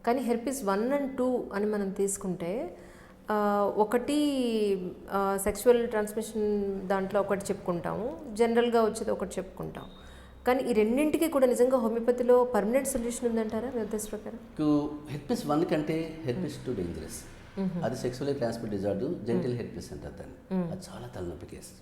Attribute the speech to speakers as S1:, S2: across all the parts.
S1: కానీ herpes 1 and 2 అని మనం తీసుకుంటే ఒకటి సెక్షువల్ ట్రాన్స్మిషన్ దాంట్లో ఒకటి చెప్పుకుంటాము, జనరల్గా వచ్చేది ఒకటి చెప్పుకుంటాం. కానీ ఈ రెండింటికి కూడా నిజంగా హోమియోపతిలో పర్మనెంట్ సొల్యూషన్ ఉందంటారా మీ ఉద్దేశ ప్రకారం?
S2: హెర్పిస్ 1 కంటే హెర్పిస్ 2 డేంజరస్. అది sexually transmit disorder, gentle herpes అంటారు దాన్ని. అది చాలా తలనొప్పి కేసు.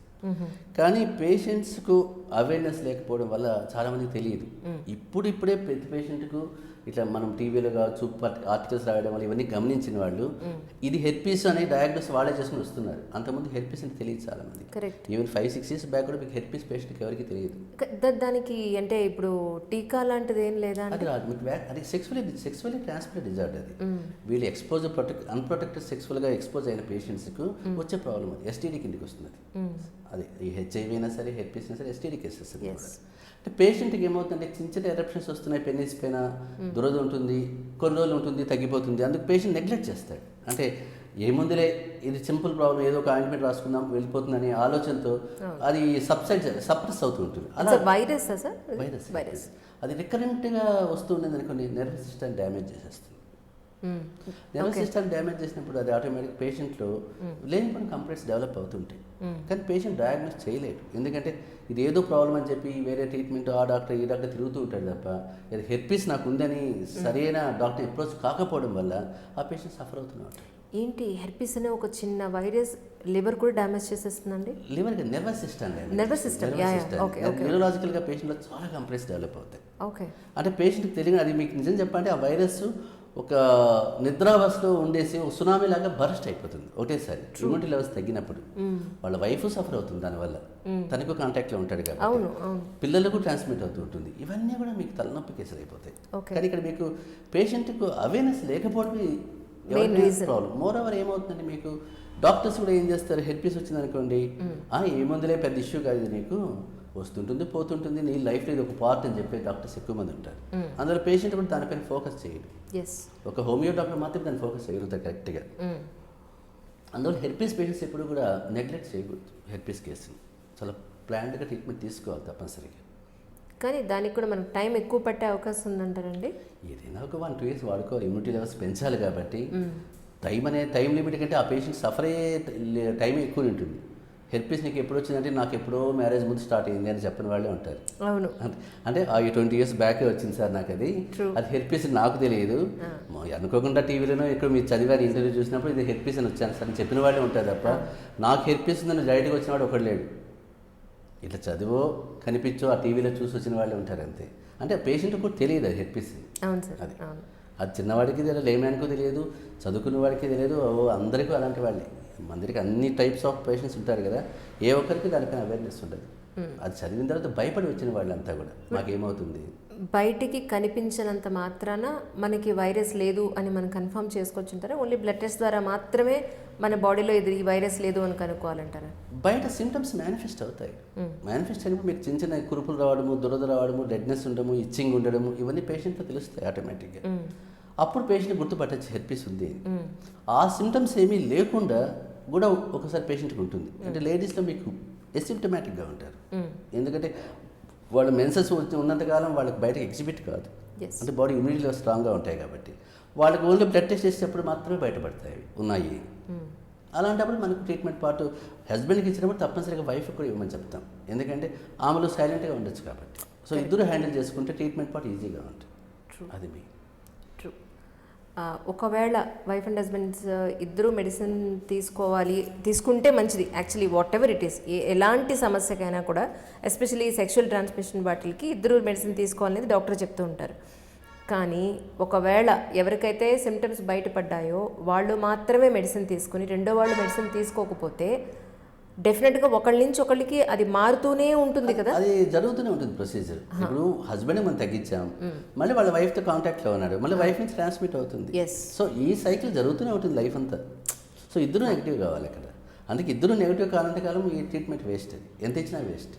S2: కానీ పేషెంట్స్కు అవేర్నెస్ లేకపోవడం వల్ల చాలామందికి తెలియదు. ఇప్పుడే ప్రతి పేషెంట్కు ఇట్లా మనం టీవీలో కావచ్చు, ఆర్టికల్స్ రాయడం వల్ల ఇవన్నీ గమనించిన వాళ్ళు ఇది హెర్పిస్ అనే డయాగ్నోస్ వాళ్ళే చేసుకుని వస్తున్నారు. అంతకుముందు హెర్పిస్ అంటే తెలియదు చాలామంది. ఈవెన్ 5-6 years బ్యాక్ కూడా మీకు హెర్పిస్ పేషెంట్కి ఎవరికి తెలియదు.
S1: దానికి అంటే ఇప్పుడు టీకా లాంటిది ఏం లేదా?
S2: అది రాదు మీకు. అది సెక్సువల్లీ ట్రాన్స్మిటెడ్ డిజార్డర్. అది వీళ్ళు అన్ప్రొటెక్టెడ్ సెక్సువల్గా ఎక్స్పోజ్ అయిన పేషెంట్స్కు వచ్చే ప్రాబ్లం. అది ఎస్టీడీ కిందకి వస్తుంది. అది ఈ హెచ్ఐవి అయినా సరే, హెర్పిస్ అయినా సరే ఎస్టీడీ కేసెస్. అంటే పేషెంట్కి ఏమవుతుందంటే చిన్న చిన్న ఎరప్షన్స్ వస్తున్నాయి, పెన్నిస్ పైన దురద ఉంటుంది, కొన్ని రోజులు ఉంటుంది, తగ్గిపోతుంది. అందుకు పేషెంట్ నెగ్లెక్ట్ చేస్తాడు. అంటే ఏముందిలే ఇది సింపుల్ ప్రాబ్లం, ఏదో ఒక ఆయింట్మెంట్ రాసుకుందాం వెళ్ళిపోతుందనే ఆలోచనతో అది సప్రెస్ అవుతూ ఉంటుంది. అలా వైరస్ అది రికరెంట్గా వస్తూ ఉండేది అనుకోండి, నర్వస్ సిస్టమ్ డ్యామేజ్ చేసేస్తుంది. నర్వస్ సిస్టమ్ డ్యామేజ్ చేసినప్పుడు అది ఆటోమేటిక్ పేషెంట్లో లేనిపోయిన కంప్లైంట్స్ డెవలప్ అవుతుంటాయి. కానీ పేషెంట్ డయాగ్నోస్ చేయలేడు. ఎందుకంటే ఇది ఏదో ప్రాబ్లం అని చెప్పి వేరే ట్రీట్మెంట్ ఆ డాక్టర్ ఈ డాక్టర్ తిరుగుతూ ఉంటాడు తప్ప ఇది హెర్పిస్ నాకు ఉందని సరైన డాక్టర్ అప్రోచ్ కాకపోవడం వల్ల ఆ పేషెంట్ సఫర్ అవుతున్నాడు.
S1: ఏంటి హెర్పిస్ అనే ఒక చిన్న వైరస్ లివర్ కూడా డ్యామేజ్ చేసేస్తుందండి?
S2: లివర్ నర్వస్ సిస్టమ్ న్యూరలాజికల్గా పేషెంట్లో చాలా కంప్లైంట్స్ డెవలప్ అవుతాయి. అంటే పేషెంట్కి తెలియదు. అది మీకు నిజం చెప్పండి, ఆ వైరస్ ఒక నిద్రావస్థలో ఉండేసి ఒక సునామీ లాగా బరస్ట్ అయిపోతుంది ఒకటేసారి. ఇమ్యూనిటీ లెవెల్స్ తగ్గినప్పుడు వాళ్ళ వైఫ్ సఫర్ అవుతుంది దానివల్ల. తనకు కాంటాక్ట్లో ఉంటాడు కాబట్టి పిల్లలకు ట్రాన్స్మిట్ అవుతూ ఉంటుంది. ఇవన్నీ కూడా మీకు తలనొప్పి కేసులు అయిపోతాయి. కానీ ఇక్కడ మీకు పేషెంట్కు అవేర్నెస్ లేకపోవడమే ప్రాబ్లం. మోర్ ఓవర్ ఏమవుతుందండి, మీకు డాక్టర్స్ కూడా ఏం చేస్తారు, హెర్పిస్ వచ్చింది అనుకోండి, ఏముందిలే పెద్ద ఇష్యూ కాదు, ఇది నీకు వస్తుంటుంది పోతుంటుంది, నీ లైఫ్లో ఇది ఒక పార్ట్ అని చెప్పే డాక్టర్స్ ఎక్కువ మంది ఉంటారు. అందులో పేషెంట్ కూడా దానిపైన ఫోకస్ చేయడు. ఒక హోమియో డాక్టర్ మాత్రం దాన్ని ఫోకస్ చేయగలుగుతారు కరెక్ట్గా. అందువల్ల హెర్పిస్ పేషెంట్స్ ఎప్పుడు కూడా నెగ్లెక్ట్ చేయకూడదు. హెర్పిస్ కేసుని చాలా ప్లాన్డ్గా ట్రీట్మెంట్ తీసుకోవాలి తప్పనిసరిగా.
S1: కానీ దానికి కూడా మనకు టైం ఎక్కువ పట్టే అవకాశం ఉందంటారండి?
S2: ఏదైనా ఒక 1-2 years వాడుకోవాలి. ఇమ్యూనిటీ లెవెల్స్ పెంచాలి కాబట్టి టైం లిమిట్ కంటే ఆ పేషెంట్ సఫర్ అయ్యే టైం ఎక్కువ ఉంటుంది. హెర్పిస్ నీకు ఎప్పుడు వచ్చిందంటే నాకు ఎప్పుడో మ్యారేజ్ ముందు స్టార్ట్ అయింది అని చెప్పిన వాళ్ళే ఉంటారు. అంటే 20 years బ్యాకే వచ్చింది సార్ నాకు అది హెర్పిస్ నాకు తెలియదు, అనుకోకుండా టీవీలోనో ఇక్కడ మీరు చదివారు ఇంటర్వ్యూ చూసినప్పుడు ఇది హెర్పిస్ అని వచ్చాను సార్ అని చెప్పిన వాళ్ళే ఉంటారు తప్ప నాకు హెర్పిస్ ఉందని డైరెక్ట్గా వచ్చిన వాడు ఒకడు లేడు. ఇట్లా చదివో కనిపించో ఆ టీవీలో చూసి వచ్చిన వాళ్ళే ఉంటారు అంతే. అంటే పేషెంట్ కూడా తెలియదు అది హెర్పిస్. అది చిన్నవాడికి తెలియదు, లేమ్యాన్కు తెలియదు, చదువుకున్న వాడికి తెలియదు, అందరికీ అలాంటి వాళ్ళే. అందరికీ అన్ని టైప్స్ ఆఫ్ పేషెంట్స్ ఉంటారు కదా, ఏ ఒక్కరికి దానిపైన అవేర్నెస్ ఉండదు. అది చదివిన తర్వాత భయపడి వచ్చిన వాళ్ళంతా కూడా మాకేమవుతుంది.
S1: బయటికి కనిపించినంత మాత్రాన మనకి వైరస్ లేదు అని మనం కన్ఫర్మ్ చేసుకోవచ్చుంటారా? ఓన్లీ బ్లడ్ టెస్ట్ ద్వారా మాత్రమే మన బాడీలో ఇది ఈ వైరస్ లేదు అని కనుక్కోవాలంటారా?
S2: బయట సిమ్టమ్స్ మేనిఫెస్ట్ అవుతాయి. మేనిఫెస్ట్ అయినప్పుడు మీకు చిన్న చిన్న కురుపులు రావడము, దురద రావడము, డెడ్నెస్ ఉండడము, ఇచ్చింగ్ ఉండడము, ఇవన్నీ పేషెంట్తో తెలుస్తాయి ఆటోమేటిక్గా. అప్పుడు పేషెంట్ గుర్తుపట్టచ్చు హెర్పిస్ ఉంది. ఆ సిమ్టమ్స్ ఏమీ లేకుండా కూడా ఒకసారి పేషెంట్కి ఉంటుంది. అంటే లేడీస్లో మీకు ఎసిమ్టమాటిక్గా ఉంటారు. ఎందుకంటే వాళ్ళ మెన్సెస్ ఉన్నంతకాలం వాళ్ళకి బయటకు ఎగ్జిబిట్ కాదు. అంటే బాడీ ఇమ్యూనిటీలో స్ట్రాంగ్గా ఉంటాయి కాబట్టి వాళ్ళకి ఓన్లీ బ్లడ్ టెస్ట్ చేసేటప్పుడు మాత్రమే బయటపడతాయి ఉన్నాయి. అలాంటప్పుడు మనకు ట్రీట్మెంట్ పార్ట్ హస్బెండ్కి ఇచ్చినప్పుడు తప్పనిసరిగా వైఫ్ కూడా ఇవ్వమని చెప్తాం. ఎందుకంటే ఆమెలో సైలెంట్గా ఉండొచ్చు కాబట్టి. సో ఇద్దరు హ్యాండిల్ చేసుకుంటే ట్రీట్మెంట్ పార్ట్ ఈజీగా ఉంటుంది. అది మీ
S1: ఒకవేళ వైఫ్ అండ్ హస్బెండ్స్ ఇద్దరు మెడిసిన్ తీసుకుంటే మంచిది. Actually what ever it is, ఎలాంటి సమస్యకైనా కూడా ఎస్పెషల్లీ సెక్షువల్ ట్రాన్స్మిషన్ వాటికి ఇద్దరు మెడిసిన్ తీసుకోవాలనేది డాక్టర్ చెప్తూ ఉంటారు. కానీ ఒకవేళ ఎవరికైతే సిమ్టమ్స్ బయటపడ్డాయో వాళ్ళు మాత్రమే మెడిసిన్ తీసుకుని రెండో వాళ్ళు మెడిసిన్ తీసుకోకపోతే డెఫినెట్గా ఒకళ్ళ నుంచి ఒకళ్ళకి అది మారుతూనే ఉంటుంది కదా.
S2: అది జరుగుతూనే ఉంటుంది ప్రొసీజర్. ఇప్పుడు హస్బెండ్ మనం తగ్గించాం, మళ్ళీ వాళ్ళ వైఫ్తో కాంటాక్ట్లో ఉన్నాడు, మళ్ళీ వైఫ్ నుంచి ట్రాన్స్మిట్ అవుతుంది. సో ఈ సైకిల్ జరుగుతూనే ఉంటుంది లైఫ్ అంతా. సో ఇద్దరు నెగిటివ్ కావాలి అక్కడ. అందుకే ఇద్దరు నెగిటివ్ కావాలంటే కాలం ఈ ట్రీట్మెంట్ వేస్ట్. అది ఎంత ఇచ్చినా వేస్ట్.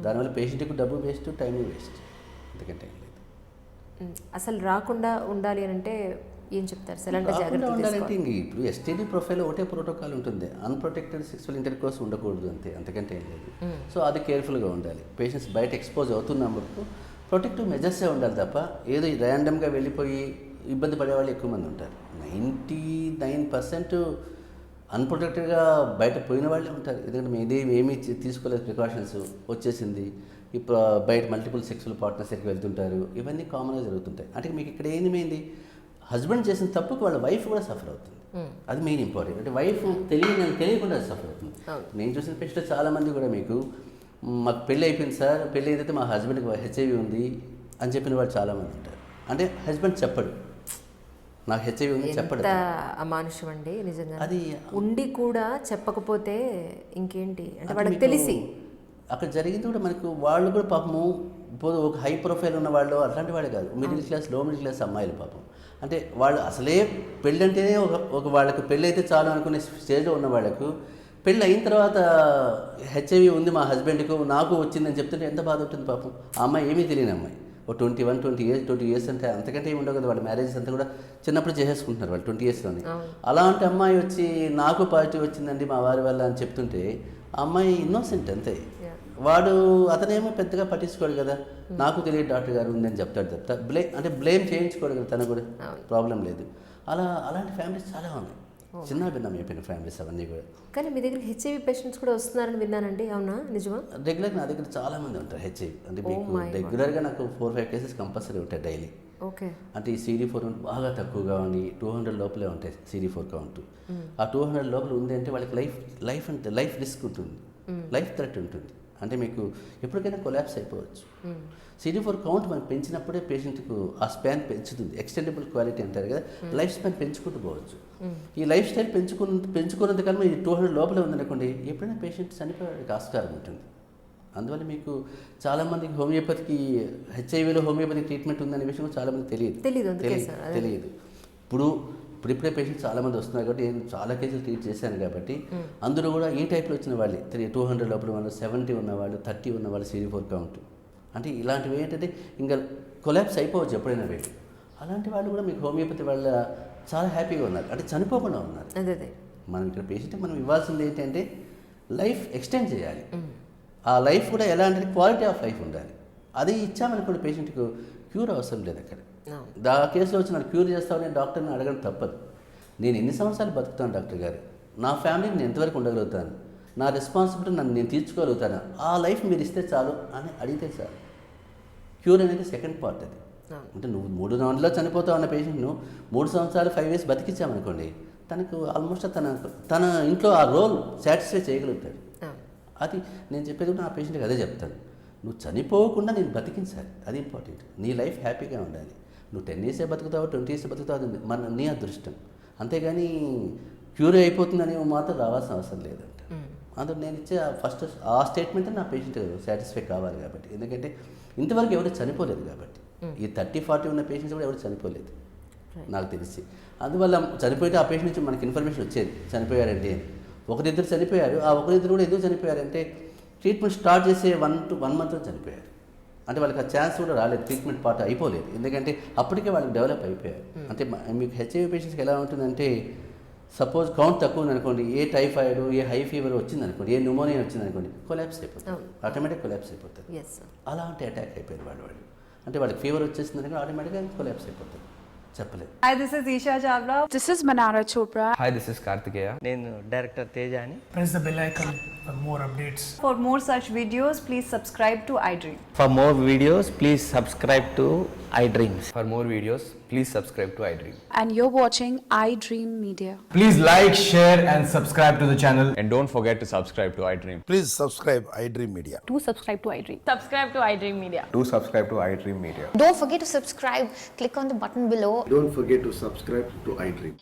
S2: దానివల్ల పేషెంట్కి డబ్బు వేస్ట్, టైం వేస్ట్. ఎందుకంటే
S1: అసలు రాకుండా ఉండాలి అని అంటే ఏం చెప్తారు?
S2: ఉండాలంటే ఇంక ఇప్పుడు ఎస్టీడీ ప్రొఫైల్ ఒకటే ప్రోటోకాల్ ఉంటుంది, అన్ప్రొటెక్టెడ్ సెక్సువల్ ఇంటర్కోర్స్ ఉండకూడదు అంతే, అంతకంటే ఏం లేదు. సో అది కేర్ఫుల్గా ఉండాలి. పేషెంట్స్ బయట ఎక్స్పోజ్ అవుతున్నప్పుడు ప్రొటెక్టివ్ మెజర్సే ఉండాలి తప్ప ఏదో ర్యాండమ్గా వెళ్ళిపోయి ఇబ్బంది పడే వాళ్ళు ఎక్కువ మంది ఉంటారు. 99% అన్‌ప్రొటెక్టెడ్‌గా బయట పోయిన వాళ్ళే ఉంటారు. ఎందుకంటే ఏమీ తీసుకోలేదు, ప్రికాషన్స్ వచ్చేసింది. ఇప్పుడు బయట మల్టిపుల్ సెక్సువల్ పార్ట్నర్స్ దగ్గరికి వెళ్తుంటారు. ఇవన్నీ కామన్గా జరుగుతుంటాయి. అంటే మీకు ఇక్కడ ఏమైంది, హస్బెండ్ చేసిన తప్పుకు వాళ్ళ వైఫ్ కూడా సఫర్ అవుతుంది. అది మెయిన్ ఇంపార్టెంట్. అంటే వైఫ్ తెలియకుండా సఫర్ అవుతుంది. నేను చూసిన పేషెంట్లో చాలామంది కూడా మీకు మాకు పెళ్ళి అయిపోయింది సార్, పెళ్ళి అయితే మా హస్బెండ్కి హెచ్ఐవి ఉంది అని చెప్పిన వాళ్ళు చాలామంది ఉంటారు. అంటే హస్బెండ్ చెప్పడు నాకు హెచ్ఐవి ఉంది, చెప్పడు.
S1: అమానుషం అండి నిజంగా.
S2: అది
S1: ఉండి కూడా చెప్పకపోతే ఇంకేంటి అంటే వాళ్ళకి తెలిసి
S2: అక్కడ జరిగింది కూడా మనకు. వాళ్ళు కూడా పాపము ఒక హై ప్రొఫైల్ ఉన్న వాళ్ళు అట్లాంటి వాళ్ళే కాదు, మిడిల్ క్లాస్, లో మిడిల్ క్లాస్ అమ్మాయిలు పాపం. అంటే వాళ్ళు అసలే పెళ్ళి అంటేనే ఒక వాళ్ళకి పెళ్ళి అయితే చాలు అనుకునే స్టేజ్లో ఉన్న వాళ్ళకు పెళ్ళి అయిన తర్వాత హెచ్ఐవి ఉంది మా హస్బెండ్కు, నాకు వచ్చిందని చెప్తుంటే ఎంత బాధ ఉంటుంది పాపం. ఆ అమ్మాయి ఏమీ తెలియని అమ్మాయి, ఒక 20 ఇయర్స్ అంటే అంతకంటే ఏమి ఉండవు కదా. వాళ్ళ మ్యారేజెస్ అంతా కూడా చిన్నప్పుడు చేసేసుకుంటున్నారు వాళ్ళు 20 ఇయర్స్లోనే. అలాంటి అమ్మాయి వచ్చి నాకు పాజిటివ్ వచ్చిందండి మా వారి వల్ల అని చెప్తుంటే ఆ అమ్మాయి ఇన్నోసెంట్ అంతే. వాడు అతనేమో పెద్దగా పట్టించుకోడు కదా, నాకు తెలియదు డాక్టర్ గారు ఉందని చెప్తాడు. బ్లేమ్ చేయించుకోడు కదా, తను కూడా ప్రాబ్లం లేదు. అలాంటి ఫ్యామిలీస్ చాలా ఉన్నాయి, చిన్న భిన్నం అయిపోయిన ఫ్యామిలీస్ అవన్నీ కూడా.
S1: కానీ మీ దగ్గర హెచ్ఐవి పేషెంట్స్ కూడా వస్తున్నారని విన్నానండి, అవునా నిజమా?
S2: రెగ్యులర్గా నా దగ్గర చాలా మంది ఉంటారు హెచ్ఐవి. అంటే మీకు రెగ్యులర్గా నాకు 4-5 కేసెస్ కంపల్సరీ ఉంటాయి డైలీ.
S1: ఓకే.
S2: అంటే ఈ CD4 బాగా తక్కువగా ఉండి 200 లోపలే ఉంటాయి CD4 కౌంట్. ఆ 200 లోపల ఉంది అంటే వాళ్ళకి లైఫ్ రిస్క్ ఉంటుంది, లైఫ్ థ్రెట్ ఉంటుంది. అంటే మీకు ఎప్పటికైనా కొలాప్స్ అయిపోవచ్చు. CD4 కౌంట్ మనం పెంచినప్పుడే పేషెంట్కు ఆ స్పాన్ పెంచుతుంది, ఎక్స్టెండబుల్ క్వాలిటీ అంటారు కదా, లైఫ్ స్పాన్ పెంచుకుంటూ పోవచ్చు. ఈ లైఫ్ స్టైల్ పెంచుకున్నంత కాలం ఈ 200 లోపలే ఉందనుకోండి, ఎప్పుడైనా పేషెంట్ చనిపోయేకి ఆస్కారం ఉంటుంది. అందువల్ల మీకు చాలామందికి హోమియోపతికి హెచ్ఐవిలో హోమియోపతి ట్రీట్మెంట్ ఉందనే విషయం చాలామంది తెలియదు. ఇప్పుడిప్పుడే పేషెంట్స్ చాలామంది వస్తున్నారు కాబట్టి నేను చాలా కేసులు ట్రీట్ చేశాను కాబట్టి అందులో కూడా ఈ టైప్లో వచ్చిన వాళ్ళే 200 లోపల వాళ్ళు, 70 ఉన్నవాళ్ళు, 30 ఉన్నవాళ్ళు CD4 కౌంట్. అంటే ఇలాంటివి ఏంటంటే ఇంకా కొలాప్స్ అయిపోవచ్చు ఎప్పుడైనా వేడి. అలాంటి వాళ్ళు కూడా మీకు హోమియోపతి వాళ్ళ చాలా హ్యాపీగా ఉన్నారు, అంటే చనిపోకుండా ఉన్నారు. మనం ఇక్కడ పేషెంట్ మనం ఇవ్వాల్సింది ఏంటంటే లైఫ్ ఎక్స్టెండ్ చేయాలి. ఆ లైఫ్ కూడా ఎలా అంటే క్వాలిటీ ఆఫ్ లైఫ్ ఉండాలి. అది ఇచ్చామనుకోండి పేషెంట్కు క్యూర్ అవసరం లేదు. అక్కడ ఆ కేసులో వచ్చి నాకు క్యూర్ చేస్తావు నేను డాక్టర్ని అడగడం తప్పదు. నేను ఎన్ని సంవత్సరాలు బతుకుతాను డాక్టర్ గారు, నా ఫ్యామిలీని నేను ఎంతవరకు ఉండగలుగుతాను, నా రెస్పాన్సిబిలిటీ నేను తీర్చుకోగలుగుతాను, ఆ లైఫ్ మీరు ఇస్తే చాలు అని అడిగితే చాలు. క్యూర్ అనేది సెకండ్ పార్ట్. అది అంటే నువ్వు 3 నెలల్లో చనిపోతావు అన్న పేషెంట్ను 3 సంవత్సరాలు 5 years బతికించామనుకోండి, తనకు ఆల్మోస్ట్ తన ఇంట్లో ఆ రోల్ సాటిస్ఫై చేయగలుగుతాడు. అది నేను చెప్పేది కూడా నా పేషెంట్కి అదే చెప్తాను. నువ్వు చనిపోకుండా నేను బతికించాలి, అది ఇంపార్టెంట్. నీ లైఫ్ హ్యాపీగా ఉండాలి. నువ్వు 10 years బతుకుతావు, 20 years బతుకుతావు, అది నీ అదృష్టం. అంతేగాని క్యూర్ అయిపోతుందని మాత్రం రావాల్సిన అవసరం లేదంట. అందులో నేను ఇచ్చే ఫస్ట్ ఆ స్టేట్మెంట్ నా పేషెంట్ సాటిస్ఫై కావాలి కాబట్టి. ఎందుకంటే ఇంతవరకు ఎవరు చనిపోలేదు కాబట్టి, ఈ 30-40 ఉన్న పేషెంట్స్ కూడా ఎవరు చనిపోలేదు నాకు తెలిసి. అందువల్ల చనిపోతే ఆ పేషెంట్ నుంచి మనకి ఇన్ఫర్మేషన్ వచ్చేది చనిపోయారండి అని. 1-2 చనిపోయారు. ఆ 1-2 కూడా ఎందుకు చనిపోయారంటే ట్రీట్మెంట్ స్టార్ట్ చేసే 1 month చనిపోయారు. అంటే వాళ్ళకి ఆ ఛాన్స్ కూడా రాలేదు, ట్రీట్మెంట్ పార్ట్ అయిపోలేదు. ఎందుకంటే అప్పటికే వాళ్ళకి డెవలప్ అయిపోయారు. అంటే మీకు హెచ్ఐవి పేషెంట్స్కి ఎలా ఉంటుందంటే సపోజ్ కౌంట్ తక్కువ ఉందనుకోండి, ఏ టైఫాయిడ్, ఏ హై ఫీవర్ వచ్చిందనుకోండి, ఏ న్యూమోనియా వచ్చిందనుకోండి, కొలాప్స్ అయిపోతుంది, ఆటోమేటిక్ కొలాప్స్ అయిపోతుంది. అలాంటి అటాక్ అయిపోయారు వాళ్ళు. అంటే వాళ్ళకి ఫీవర్ వచ్చేసిందనుకోండి ఆటోమేటిక్గా కొలాప్స్ అయిపోతుంది, చెప్పలేదు.
S3: Hi, this is Isha Chavla.
S4: This is Manara Chopra.
S5: Hi, this is Kartikeya.
S6: నేను డైరెక్టర్ తేజ అని.
S7: Press the bell icon for more updates.
S3: For more such videos, please subscribe to iDream.
S6: For more videos, please subscribe to iDreams.
S5: For more videos, please subscribe to iDream.
S4: And you're watching iDream Media.
S8: Please like, share and subscribe to the channel.
S5: And don't forget to subscribe to iDream.
S9: Please subscribe iDream Media.
S4: Do subscribe to iDream.
S3: Subscribe to iDream Media.
S5: Do subscribe to iDream Media.
S10: Don't forget to subscribe. Click on the button below.
S9: Don't forget to subscribe to iDream.